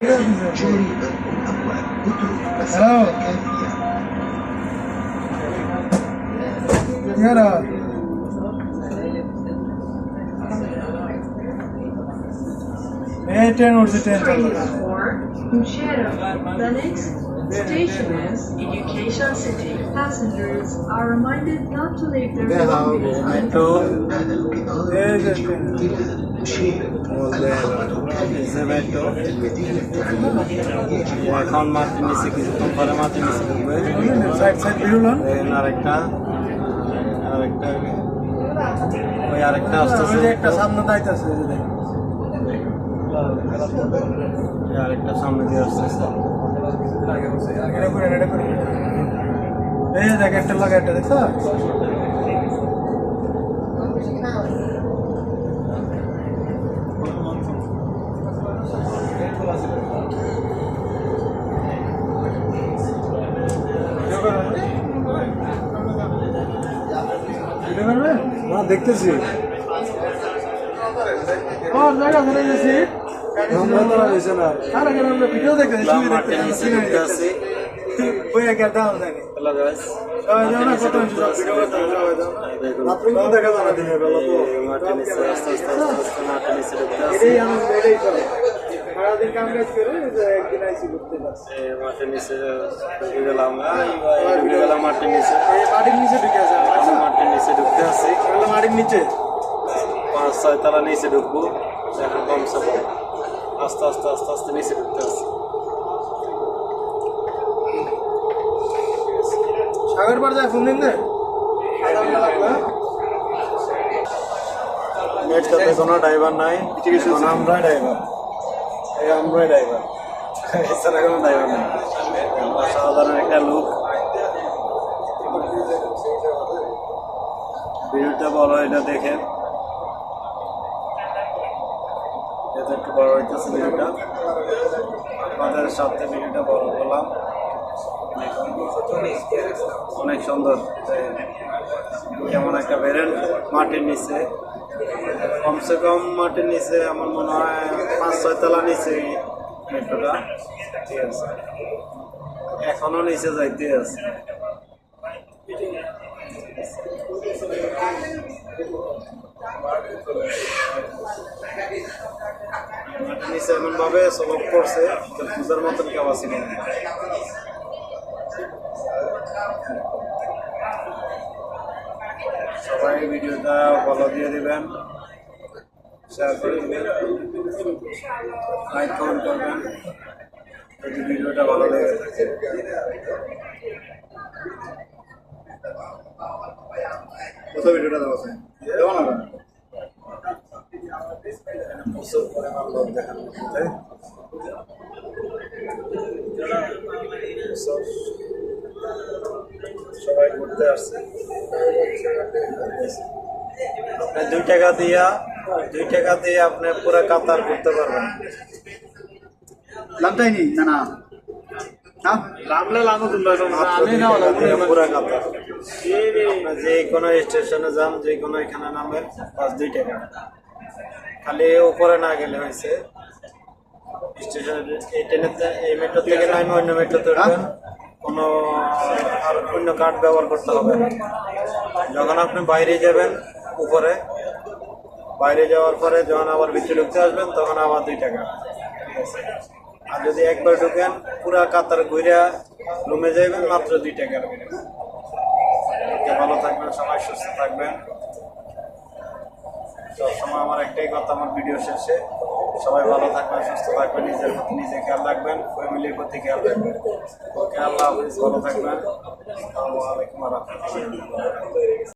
جانبا الأبواب اترك مسافة كافية. يلا train उड़ती train चल रहा है। The next station is Education City. Passengers are reminded not to leave their belongings metro هذا القطار يجب إلى المشير. الخط التالي metro المدينة التعليمية يجب এখন মাটির নিচে কিছুক্ষণ পরে মাটির নিচে ঢুকবে সাইড সাইড বেরোলাম আরেকটা ওই আরেকটা আসতেছে একটা সামনে দাইতেছে আরেকটা সামনে দিয়ে আসতেছে এই দেখ একটা লাগা একটা দেখছ না দেখতেছি জায়গা ধরে গেছি ভিডিও দেখতেছি বইয়া কে দাও জানি দেখা যাবে দিনের বেলা তো সারাদিন কাম কাজ করে একদিন আইসি ঘুরতে পারছি মাটির নিচে ঢুকে গেলাম মাটির নিচে ঢুকে আছে মাটির নিচে ঢুকতে আসছি মাটির নিচে 5-6 তলা নিচে ঢুকবো এখন কমসে কম আস্তে নিচে ঢুকতে আসছি সাগর পার যায় ফোন দিন দে নেটটাতে কোনো ড্রাইভার নাই আমরাই ড্রাইভার এছাড়া কোনো ড্রাইভার নেই সাধারণ একটা লোক ভিডিওটা বড় এটা দেখেন এটা একটু বড় হইতেছে ভিডিওটা আপনাদের সাথে ভিডিওটা বড় করলাম অনেক সুন্দর কেমন একটা বেরেন মাটির নিচে কমসে কম মাটির নিচে আমার মনে হয় 5-6 তলা নিচে মেট্রোটা ঠিক আছে এখনো নিচে যাইতে আছে মাটির নিচে এমন ভাবে সলভ করছে বুঝার মতন কেউ আছে না সবাই ভিডিওটা ফলো দিয়ে দিবেন শেয়ার করে দিবেন লাইক কমেন্ট করবেন যদি ভিডিওটা ভালো লেগে থাকে কত ভিডিওটা দেওয়া আছে দেওয়া না প্রচুর পরিমাণ লোক দেখানো সবাই ঘুরতে আসছে আপনি 2 টাকা দিয়ে আপনি পুরো কাতার ঘুরতে পারবেন লামটাইনি না হ্যাঁ লামলে লামো তোমরা পুরো কাতার যে কোনো স্টেশনে যান যে কোনো এখানে নামেন 2 টাকা খালি উপরে না গেলে হয়েছে স্টেশনে এই ট্রেনেতে এই মেট্রো থেকে নামে অন্য মেট্রোতে উঠবেন কোনো আর অন্য কার্ড ব্যবহার করতে হবে না যখন আপনি বাইরে যাবেন উপরে বাইরে যাওয়ার পরে যখন আবার ভিতরে ঢুকতে আসবেন তখন আবার 2 টাকা আর যদি একবার ঢুকেন পুরা কাতার ঘুরে রুমে যাবেন মাত্র 2 টাকার ভালো থাকবেন সবাই সুস্থ থাকবেন সবসময় আমার একটাই কথা আমার ভিডিও শেষে সবাই ভালো থাকবেন সুস্থ থাকবেন নিজের প্রতি নিজে খেয়াল রাখবেন ফ্যামিলির প্রতি খেয়াল রাখবেন ওকে আল্লাহ হাফিজ ভালো থাকবেন আসসালামু আলাইকুম ওয়া রাহমাতুল্লাহ